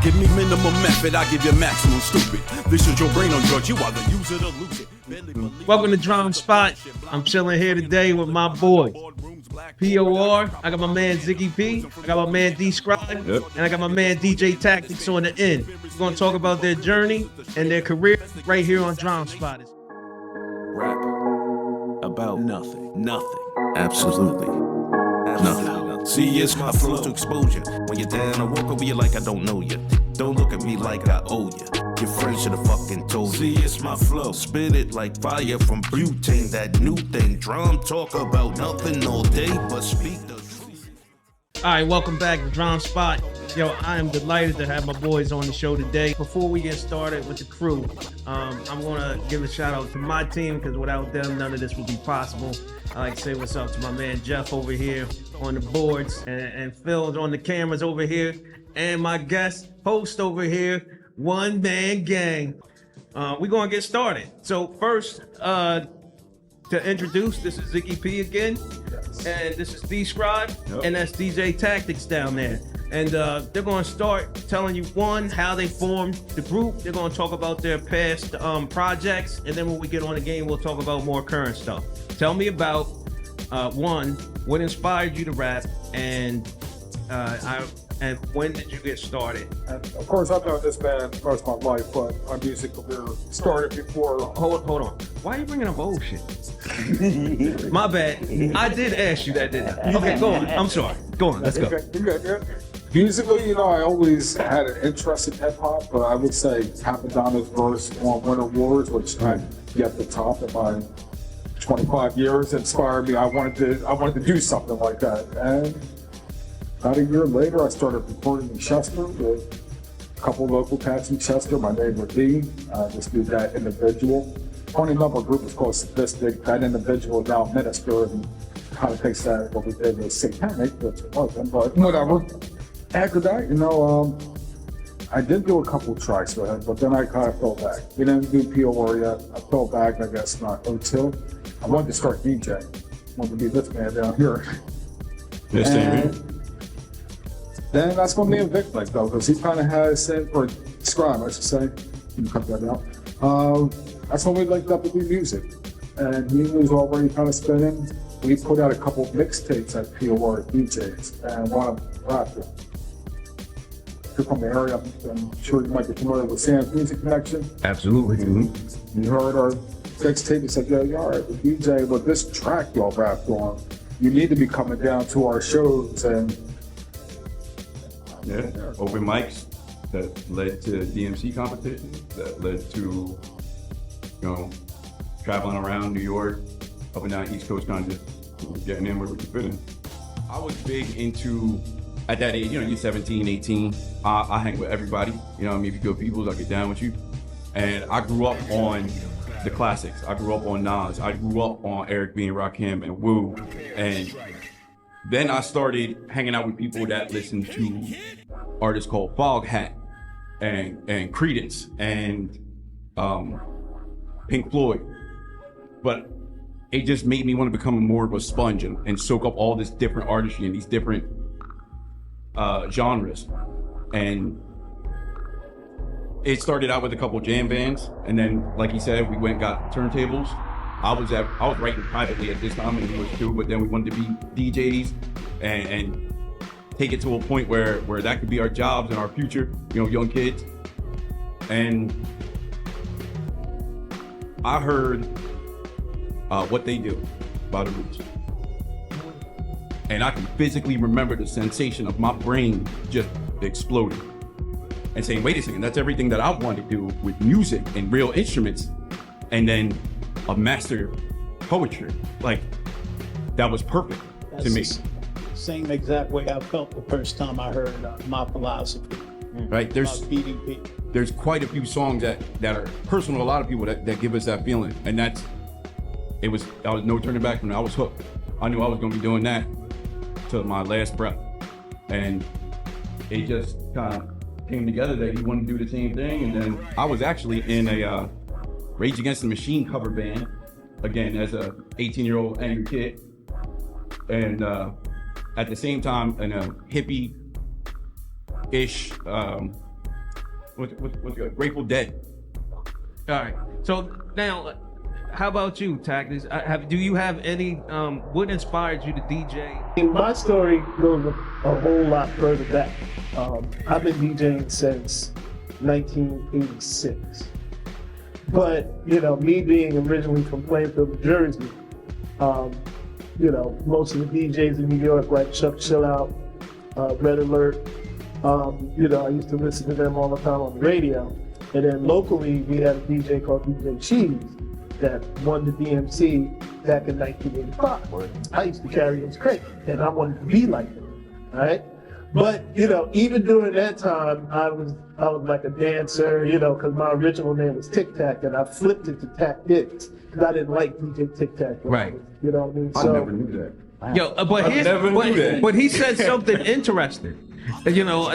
Give me minimum method, I give you maximum stupid. This is your brain on drugs, you either use it or lose it. Welcome to Dram Spot. I'm chilling here today with my boy POR. I got my man Ziki P. I got my man D Scribe. And I got my man DJ Tactics on the end. We're going to talk about their journey and their career right here on Dram Spot. Rap about nothing. Absolutely nothing. See, it's my flow to exposure. When you're down, I walk over you like I don't know you. Don't look at me like I owe you. Your friend should have fucking told you. See, it's my flow. Spit it like fire from butane. That new thing. Drum talk about nothing all day, but speak the truth. All right, welcome back to Dram Spot. Yo, I am delighted to have my boys on the show today. Before we get started with the crew, I'm going to give a shout out to my team because without them, none of this would be possible. I like to say what's up to my man Jeff over here on the boards and Phil's on the cameras over here and my guest host over here, One Man Gang. We're going to get started. So first, to introduce, this is Ziki P again, and this is D Scribe, and that's DJ Tactics down there. And they're going to start telling you, one, how they formed the group. They're going to talk about their past projects. And then when we get on the game, we'll talk about more current stuff. Tell me about, one, what inspired you to rap, and when did you get started? And of course, I've known this band most of my life, but my music career started before. Hold on. Why are you bringing up old shit? My bad. I did ask you that, didn't I? Okay, go on. I'm sorry. Go on. Let's go. You're good. Musically, I always had an interest in hip hop, but I would say Capadonna's verse on Winter Wars, which I get the top in my 25 years, inspired me. I wanted to do something like that. And about a year later, I started recording in Chester with a couple local cats in Chester. My neighbor D, just did that individual. Funny number group is called Sadistic. That individual now minister and kind of takes that what we did was satanic, which it wasn't, but whatever. After that, I did do a couple tracks with him, but then I kind of fell back. We didn't do POR yet. I fell back, I guess, not until I wanted to start DJing. I wanted to be this man down here. Yes, and then that's when me and Vic like though, because he kind of has or Scribe, I should say. You can cut that out. That's when we linked up to do music. And he was already kind of spinning. We put out a couple of mixtapes at POR DJs, and one of them rapped. You're from the area, I'm sure you might be familiar with Sam's Music Connection. Absolutely. Mm-hmm. You heard our mixtape, he said, yo, all right, the DJ, but this track y'all rapped on, you need to be coming down to our shows. And open mics that led to DMC competitions, that led to, traveling around New York, up and down East Coast, kind of just getting in where we could fit in. I was big into, at that age, you're 17, 18, I hang with everybody. If you're good people, I'll get down with you. And I grew up on the classics. I grew up on Nas. I grew up on Eric B. and Rakim and Wu. And then I started hanging out with people that listened to artists called Foghat and Credence and Pink Floyd. But it just made me want to become more of a sponge and soak up all this different artistry and these different genres. And it started out with a couple jam bands, and then, like he said, we went and got turntables. I was writing privately at this time, and he was too, but then we wanted to be DJs and take it to a point where that could be our jobs and our future, young kids. And I heard What They Do by the Roots. And I can physically remember the sensation of my brain just exploding and saying, wait a second, that's everything that I want to do with music and real instruments. And then a master poetry, like that was perfect to me. Same exact way I felt the first time I heard My Philosophy. Right, there's BDP. There's quite a few songs that are personal to a lot of people that give us that feeling. And I was no turning back from it. I was hooked. I knew I was gonna be doing that till my last breath. And it just kind of came together that he wanted to do the same thing. And then I was actually in a Rage Against the Machine cover band, again, as a 18-year-old angry kid. And at the same time, in a hippie-ish What's good? Grateful Dead. All right. So now, how about you, Tack? Do you have any? What inspired you to DJ? My story goes a whole lot further back. I've been DJing since 1986. But, you know, me being originally from Plainfield, New Jersey, you know, most of the DJs in New York, like Chuck Chillout, Red Alert, you know, I used to listen to them all the time on the radio. And then locally, we had a DJ called DJ Cheese that won the DMC back in 1985. I used to carry his crate, and I wanted to be like him, right? But, you know, even during that time, I was like a dancer, you know, because my original name was Tic Tac, and I flipped it to Tac Dicks, because I didn't like DJ Tic Tac. Right. You know what I mean? I never knew that. Yo, but he said something interesting. You know,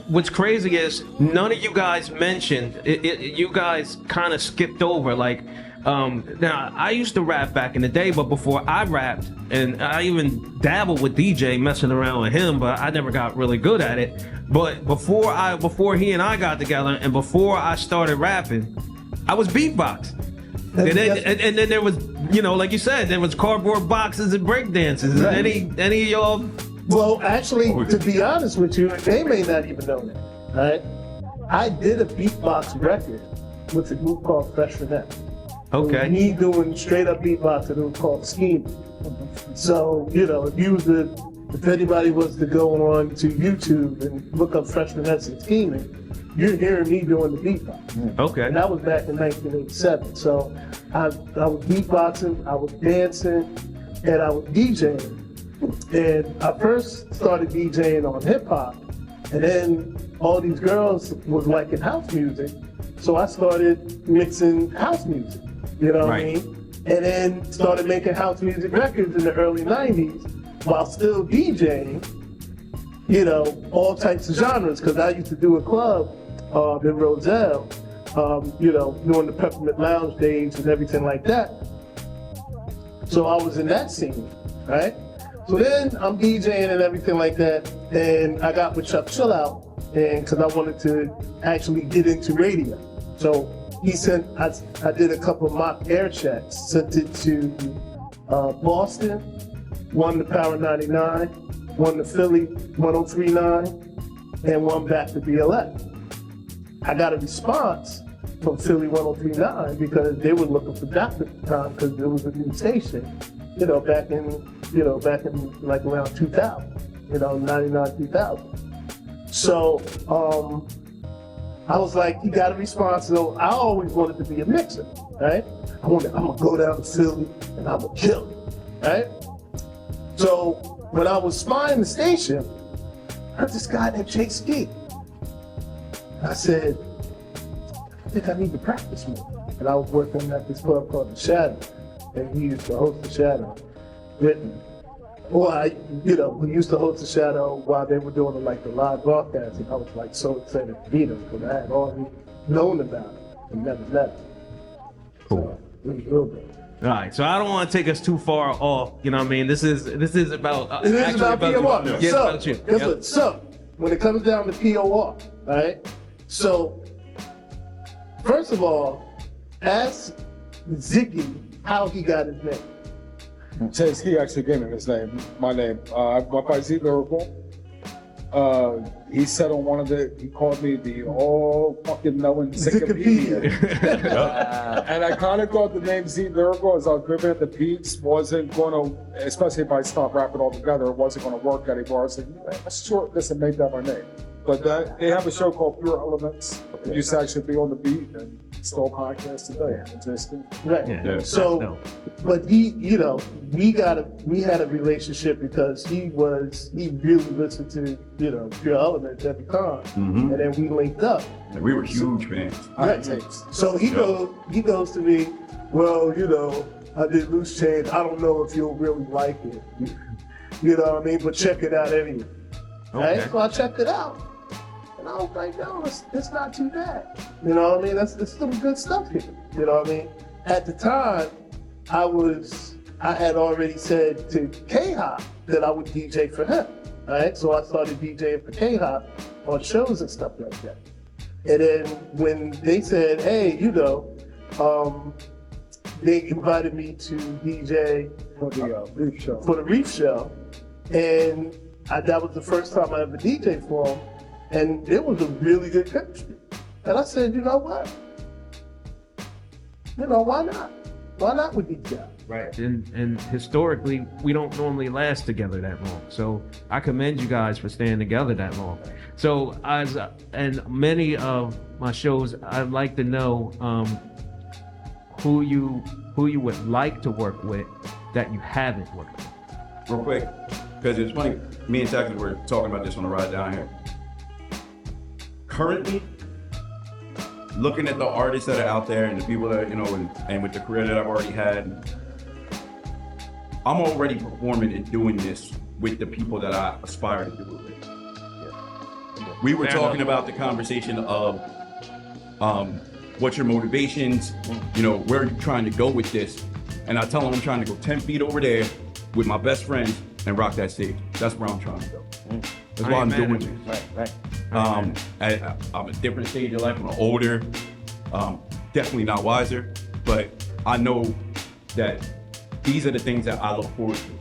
what's crazy is none of you guys mentioned you guys kind of skipped over. Like, now I used to rap back in the day, but before I rapped, and I even dabbled with DJ, messing around with him, but I never got really good at it. But before he and I got together, and before I started rapping, I was beatboxing. And then there was, you know, like you said, there was cardboard boxes and break dances. Right. Any of y'all? Well, actually, to be honest with you, they may not even know that, right? I did a beatbox record with a group called Freshmanette. Okay. Me doing straight up beatbox, and it was called Scheming. So, you know, if anybody was to go on to YouTube and look up Freshmanette and Scheming, you're hearing me doing the beatbox. Okay. And that was back in 1987. So I was beatboxing, I was dancing, and I was DJing. And I first started DJing on hip hop, and then all these girls was liking house music, so I started mixing house music, you know what I mean? And then started making house music records in the early 90s while still DJing, you know, all types of genres, because I used to do a club in Roselle, you know, during the Peppermint Lounge days and everything like that. So I was in that scene, right? So then I'm DJing and everything like that, and I got with Chuck Chillout, and because I wanted to actually get into radio. So he sent, I did a couple of mock air checks, sent it to Boston, one to Power 99, one to Philly 103.9, and one back to BLF. I got a response from Philly 103.9 because they were looking for doctors at the time because there was a new station, you know, back in like around 2000, you know, 99, 2000. So I was like, you got a response. So I always wanted to be a mixer, right? I'm gonna go down to Philly and I'm gonna kill it, right? So when I was spying the station, I heard this guy named Chase Ski. I said, I think I need to practice more. And I was working at this club called The Shadow, and he used to host The Shadow. Well, we used to host The Shadow while they were doing like the live broadcast, and I was like so excited to meet him because I had already known about it and never met him. Cool. So, it was real good. All right, so I don't want to take us too far off. You know what I mean? This is about It is about POR. you. Yeah, about you. Yep. So when it comes down to POR, right? So first of all, ask Ziki how he got his name. Chase, he actually gave me his name, my name. I went by Z Lyrical. He said on one of he called me the all fucking knowing Zikipedia. And I kind of thought the name Z Lyrical, as I was gripping at the beats, wasn't going to, especially if I stopped rapping altogether, it wasn't going to work anymore. I was like, let's short this and make that my name. But they have a show called Pure Elements. It used to actually be on the beat and still a podcast today. Right. Yeah. So, but he, you know, we had a relationship because he really listened to, you know, Pure Elements at the time, and then we linked up. And we were huge fans. Right. So he goes to me, well, you know, I did Loose Change. I don't know if you'll really like it. You know what I mean? But check it out anyway. Okay. Right? So I checked it out. And I was like, yo, it's not too bad. You know what I mean? There's some good stuff here. You know what I mean? At the time, I had already said to K-Hop that I would DJ for him. Right? So I started DJing for K-Hop on shows and stuff like that. And then when they said, hey, they invited me to DJ for the Reef Show. And that was the first time I ever DJed for them. And it was a really good chemistry. And I said, you know what? Why not? Why not with these guys? Right. And historically, we don't normally last together that long. So I commend you guys for staying together that long. So and many of my shows, I'd like to know who you would like to work with that you haven't worked with. Real quick, because it's funny, me and Tackles were talking about this on the ride down here. Currently, looking at the artists that are out there and the people that, and with the career that I've already had, I'm already performing and doing this with the people that I aspire to do it with. Yeah. We were talking about the conversation of what's your motivations, where are you trying to go with this? And I tell them I'm trying to go 10 feet over there with my best friend and rock that stage. That's where I'm trying to go. That's why I'm doing this. Right. I'm a different stage of life. I'm older, definitely not wiser, but I know that these are the things that I look forward to.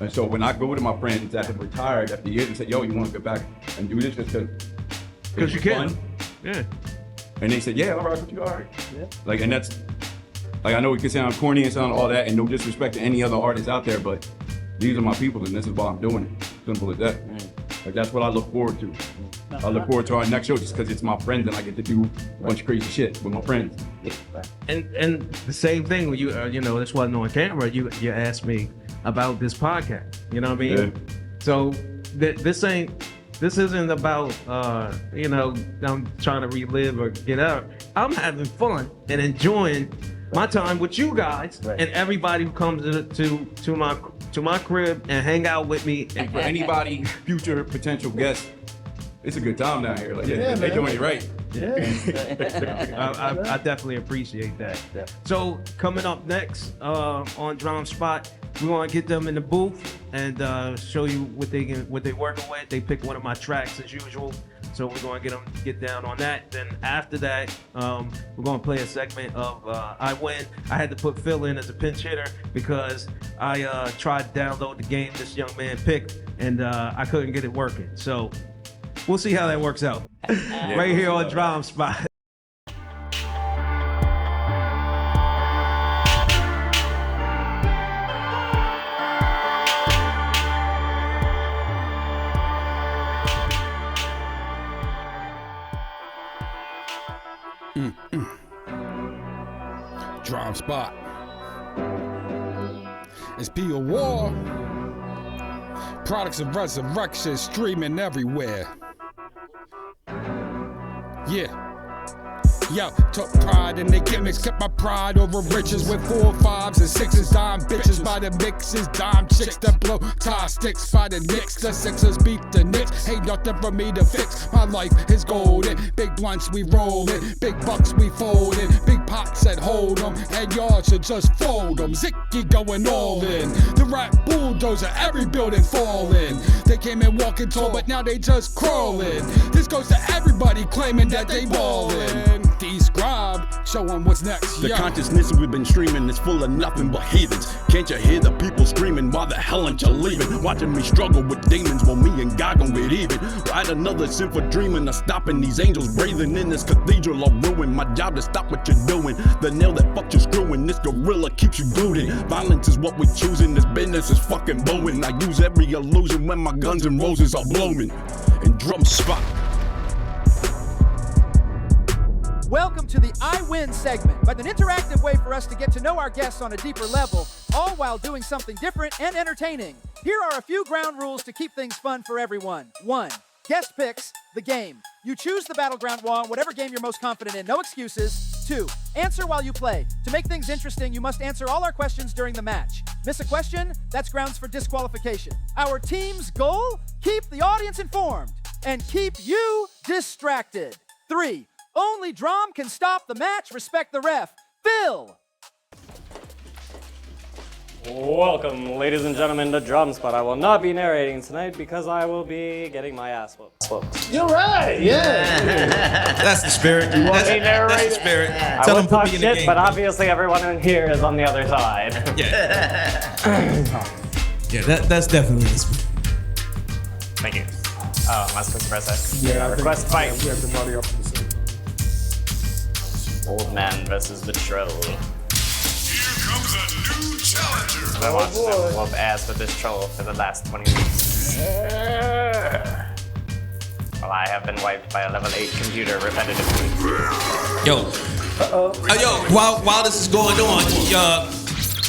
And so when I go to my friends that have retired after years and say, yo, you want to go back and do this just because you can. Fun? Yeah. And they said, yeah, I'll rock with you, all right. Yeah. And that's, I know it can sound corny and sound all that, and no disrespect to any other artists out there, but these are my people, and this is why I'm doing it. Simple as that. That's what I look forward to. I look forward to our next show just because it's my friends and I get to do a bunch of crazy shit with my friends. And the same thing when this wasn't on camera. You asked me about this podcast. You know what I mean? Yeah. So this isn't about I'm trying to relive or get out. I'm having fun and enjoying my time with you guys and everybody who comes to my crib and hang out with me. And for anybody, future potential guests, it's a good time down here. They're doing it right. Yeah. I definitely appreciate that. Yeah. So coming up next on Dram Spot, we want to get them in the booth and show you what they working with. They pick one of my tracks as usual. So we're going to get down on that. Then after that, we're going to play a segment of I Win. I had to put Phil in as a pinch hitter because I tried to download the game this young man picked, and I couldn't get it working. So we'll see how that works out. Right here on Dram Spot. Dram Spot. It's P.O. War. Products of resurrection streaming everywhere. Yeah. Yo, took pride in the gimmicks, kept my pride over riches with 4, 5s, and 6s, dime bitches by the mixes, dime chicks that blow tie sticks by the Knicks, the Sixers beat the Knicks, ain't nothing for me to fix, my life is golden, big blunts we rollin', big bucks we foldin', big pots that hold 'em, and y'all should just fold 'em, Ziki going all in, the rap bulldozer, every building fallin', they came in walking tall, but now they just crawlin', this goes to everybody claiming that they ballin'. Describe, show them what's next. The consciousness we've been streaming is full of nothing but heathens. Can't you hear the people screaming? Why the hell aren't you leaving? Watching me struggle with demons while me and God gon' get even. Write another sin for dreaming of stopping these angels breathing in this cathedral of ruin. My job to stop what you're doing. The nail that fucked you screwing. This gorilla keeps you glued in. Violence is what we choosing. This business is fucking blowing. I use every illusion when my guns and roses are blowing. And Drum Spot. Welcome to the I Win segment, but an interactive way for us to get to know our guests on a deeper level, all while doing something different and entertaining. Here are a few ground rules to keep things fun for everyone. 1. Guest picks, the game. You choose the battleground wall, whatever game you're most confident in, no excuses. 2. Answer while you play. To make things interesting, you must answer all our questions during the match. Miss a question? That's grounds for disqualification. Our team's goal? Keep the audience informed and keep you distracted. 3. Only Dram can stop the match. Respect the ref. Phil. Welcome, ladies and gentlemen, to Drum Spot. I will not be narrating tonight because I will be getting my ass whooped. You're right, yeah. That's the spirit. That's the spirit. I Tell would them put talk me in the shit, game. but obviously everyone in here is on the other side. Yeah, that's definitely the spirit. Thank you. Oh, am I supposed to press that? Yeah, I think Request fight. we have the money up to the same. Old man versus the troll. Here comes a new challenger. I watched them whoop ass with this troll for the last 20 weeks. Well, I have been wiped by a level 8 computer repetitively. Yo, while this is going on,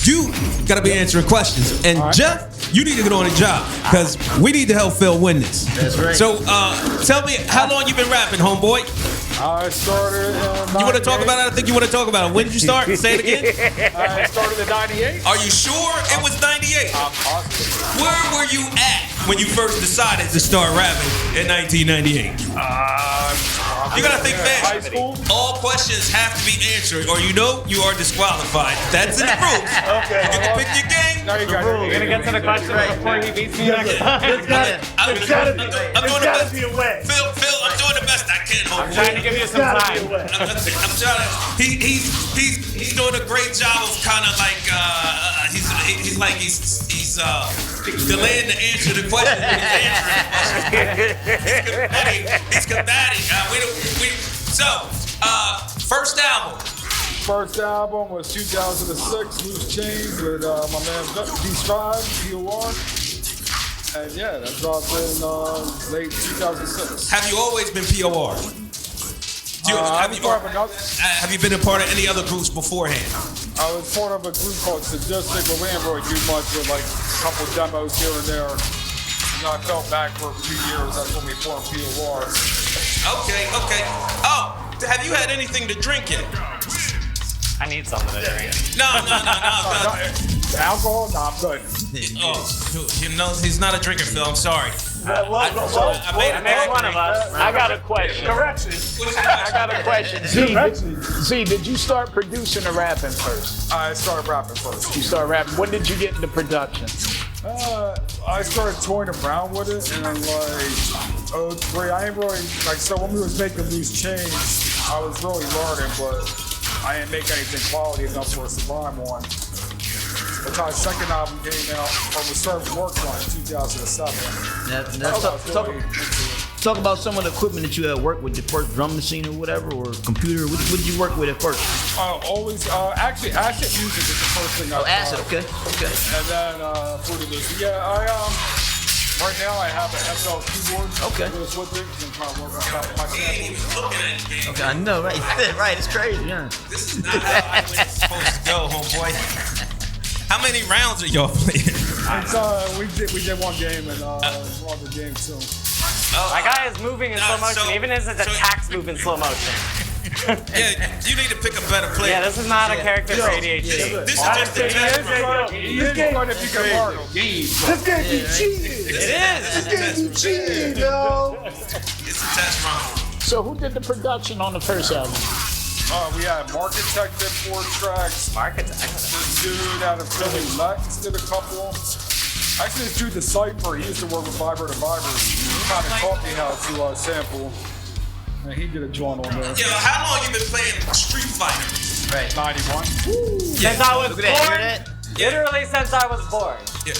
you gotta be answering questions, and Jeff, you need to get on the job because we need to help Phil win this. That's right. So, tell me how long you been rapping, homeboy? I started in You want to talk about it? I think you want to talk about it. When did you start? Say it again. I started in 98. Are you sure it was 98? I'm positive. Where were you at when you first decided to start rapping in 1998? You gotta think High fast. school? All questions have to be answered, or you are disqualified. That's in the rules. Okay. You can pick your game. Now you got You're gonna get to the question before he beats me next time. I'm doing the best. be a way. Phil, I'm doing the best I can, I'm homeboy. trying to give you some time. I'm trying to. He's doing a great job of kind of like he's delaying to answer the question. He's combating. So first album. First album was 2006, Loose Change with my man D-Strive, POR. And yeah, that dropped in late 2006. Have you always been POR? Have you been a part of any other groups beforehand? I was part of a group called Sadistic, but we didn't really do much with like a couple demos here and there. And I fell back for a few years. That's when we formed POR. Okay. Oh, have you had anything to drink yet? I need something to drink. No. Alcohol? Nah, I'm good. Oh, he's not a drinker, Phil. I'm sorry. I made One of us. I got a question. Correction. I got a question. Z, did you start producing or rapping first? I started rapping first. You started rapping. When did you get into production? I started toying around with it in like 03. I ain't really, so when we was making Loose Change, I was really learning, but I didn't make anything quality enough for us to rhyme on. The second album came out, or we started working on it in 2007. Talk about some of the equipment that you had worked with, the first drum machine or whatever, or computer. What did you work with at first? Actually, Acid Music is the first thing I Acid, okay. And then Fruity Loops. Yeah, right now I have an FL keyboard. Okay. With it, and trying to work on my samples. Okay, I know, right? Right, it's crazy, yeah. This is not how I was supposed to go, homeboy. How many rounds are y'all playing? We did one game and one other game too. My guy is moving in slow motion, even as his attacks move in slow motion. Yeah, you need to pick a better player. Yeah, this is not a character for ADHD. This is just a test run. This game going to be good. This game be cheated. It is. This game be cheated, yo. It's a test run. So who did the production on the first album? We had Marketech did 4 tracks. This dude out of Philly, Lex, did a couple. Actually, this dude, the Cypher, he used to work with Viber to Viber. He kind of taught me how to sample. And he did a joint on there. Yeah, how long you been playing Street Fighter? Right. 91. Since I was born. Literally since I was born. Yeah.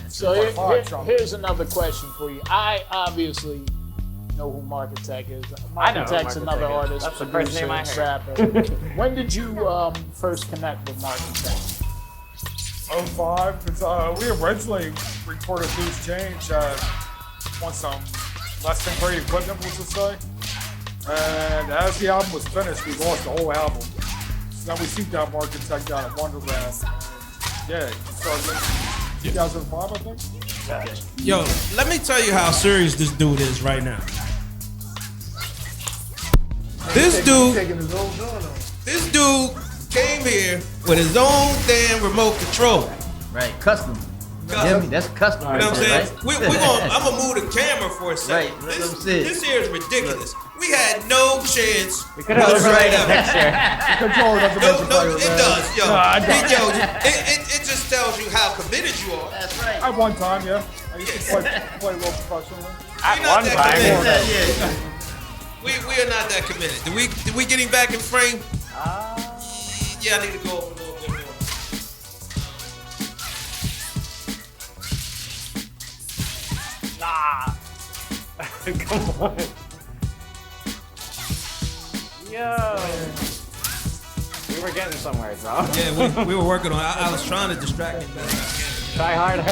So here's another question for you. I obviously know who Marketech is. Marketech's another artist. That's the first name I heard. Rapper. When did you first connect with Marketech? 05, because we originally recorded Loose Change on some less than great equipment, let's just say. And as the album was finished, we lost the whole album. So then we seeked out Marketech down at Wonderland. Yeah, started in 2005, I think. Yo, let me tell you how serious this dude is right now. This dude came here with his own damn remote control. Right, custom. Yeah, that's custom. You know what I'm saying? Right? I'm gonna move the camera for a second. Right, This here is ridiculous. We had no chance. We could have right a picture. Controller doesn't make you play with it that. does, yo. Nah, it doesn't. Yo, it just tells you how committed you are. That's right. At one time, yeah. I used to play a little professionally. At You're not one that time. committed. We are not that committed. Did we get him back in frame? Yeah, I need to go over a little bit more. Nah. Come on. Yo. We were getting somewhere, bro. Yeah, we were working on it. I was trying to distract him. Try harder.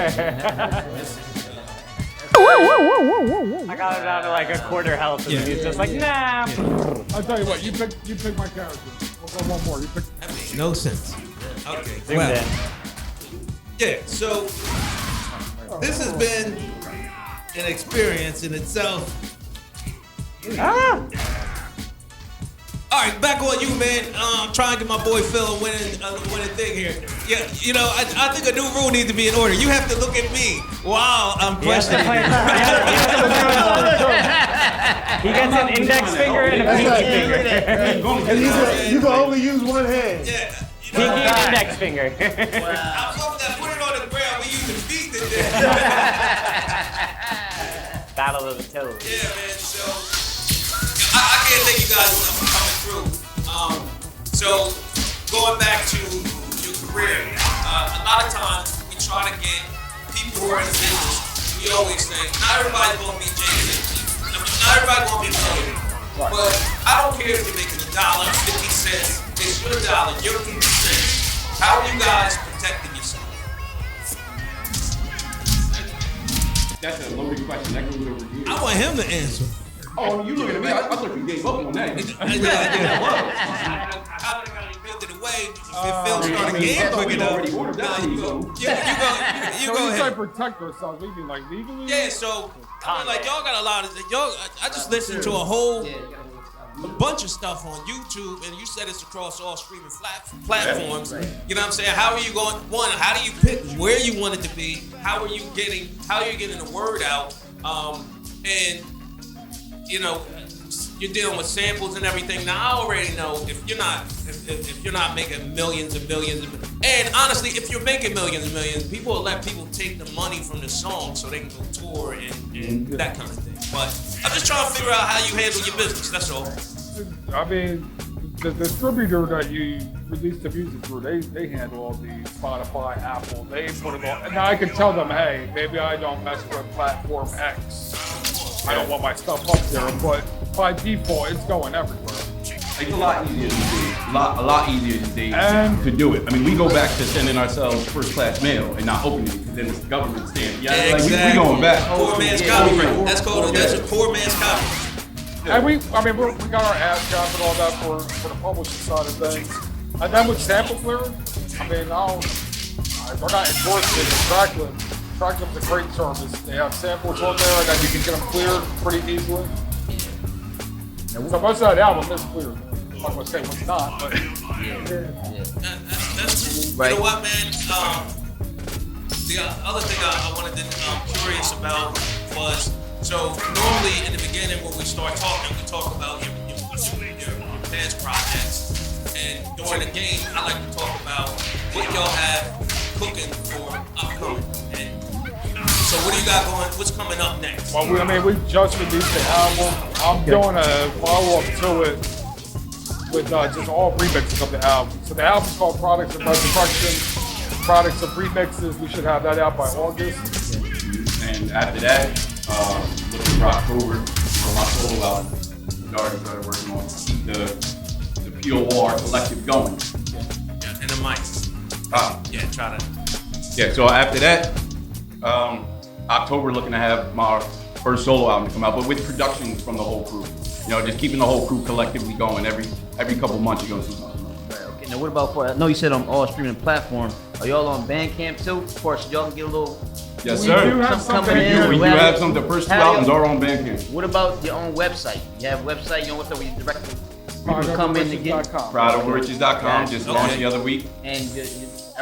I got him down to like a quarter health, and he's just like, nah. I'll tell you what, you pick my character. We'll go one more. You pick. That makes no sense. Okay. Zoomed in. Yeah, so this has been an experience in itself. All right, back on you, man. Trying to get my boy Phil a winning thing here. Yeah, you know, I think a new rule needs to be in order. You have to look at me while I'm questioning. He gets an index finger and a pinky finger. And you can only use one hand. Yeah. Pinky and index finger. I love that. Put it on the ground. We use the feet today. Battle of the toes. Yeah, man. So I can't thank you guys enough for coming through. So going back to your career, a lot of times we try to get people who are in the business. We always say not everybody's gonna be Jay-Z. Not everybody's gonna be a millionaire. But I don't care if you're making $1, 50 cents. It's your dollar, your 50 cents. How are you guys protecting yourself? That's a loaded question. That goes over here. I want him to answer. Oh, you looking at me? I thought you gave up on that. I built it away. If Phil started again quick enough, you go We try ahead. to protect ourselves. We mean like legally. Yeah, so I mean, like y'all got a lot of y'all. I just listened to a bunch of stuff on YouTube, and you said it's across all streaming platforms. You know what I'm saying? How are you going? One, how do you pick where you want it to be? How are you getting the word out? And you know, you're dealing with samples and everything. Now I already know if you're not making millions and millions, and honestly, if you're making millions and millions, people will let people take the money from the song so they can go tour and that kind of thing. But I'm just trying to figure out how you handle your business. That's all. I mean, the distributor that you release the music through, they handle all the Spotify, Apple. They put it on. And I can tell them, hey, maybe I don't mess with platform X. I don't want my stuff up there, but by default, it's going everywhere. It's a lot easier these days. A lot easier these days to do it. I mean, we go back to sending ourselves first class mail and not opening it because then it's the government stamp. Yeah, exactly. Like we going back. Poor man's copyright. That's called. That's a poor man's copyright. And we got our ads cap and all that for the publishing side of things. And then with sample clearing, I mean, we're not endorsing it. Tracklib's a great service. They have samples on there, and then you can get them cleared pretty easily. So most of that album is cleared. I'm not gonna say what's not, but That's right. You know what, man? The other thing I wanted to curious about was, so normally in the beginning when we start talking, we talk about your past projects, and during the game, I like to talk about what y'all have cooking for upcoming. And so what do you got going? What's coming up next? well, we just released the album. I'm doing a follow-up to it with just all remixes of the album. So the album's called Products of Resurrection, Products of Remixes. We should have that out by August. And after that, looking for October, for my solo album, we already started working on keep the POR collective going. And the mic. Yeah, try to. Yeah, so after that, October looking to have my first solo album to come out, but with production from the whole crew. You know, just keeping the whole crew collectively going. Every couple months you're gonna see something. Right, okay. Now what about I know you said on all streaming platforms. Are y'all on Bandcamp too? Of course, y'all can get a little. Yes, We sir. do have something in. We do have some. The first two albums are on Bandcamp. What about your own website? You have a website, your own website where you direct people come in to get. PrideOverRiches.com. Just launched the other week. And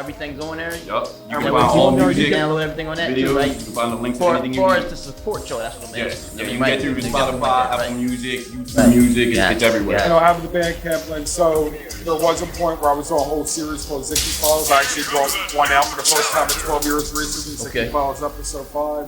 everything's on there. Yup. You You can find all music, can download everything on that videos, too, right? you can find the links to For anything you as need. the support show, that's what I'm Yes, asking. yeah, you can Right. get through the They got Spotify, them like that, Apple right. Music, YouTube Music, it's everywhere. You know, having the Bandcamp link. So there was a point where I was on a whole series called Ziki Files. I actually brought one out for the first time in 12 years recently. Ziki Files episode 5,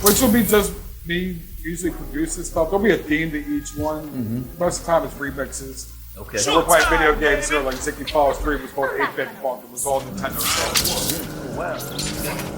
which will be just me usually producing stuff. There'll be a theme to each one. Most of the time it's remixes. Okay. So we're playing video games here, like Ziki Files 3 was called 8-Bit Funk. It was all Nintendo stuff. Wow.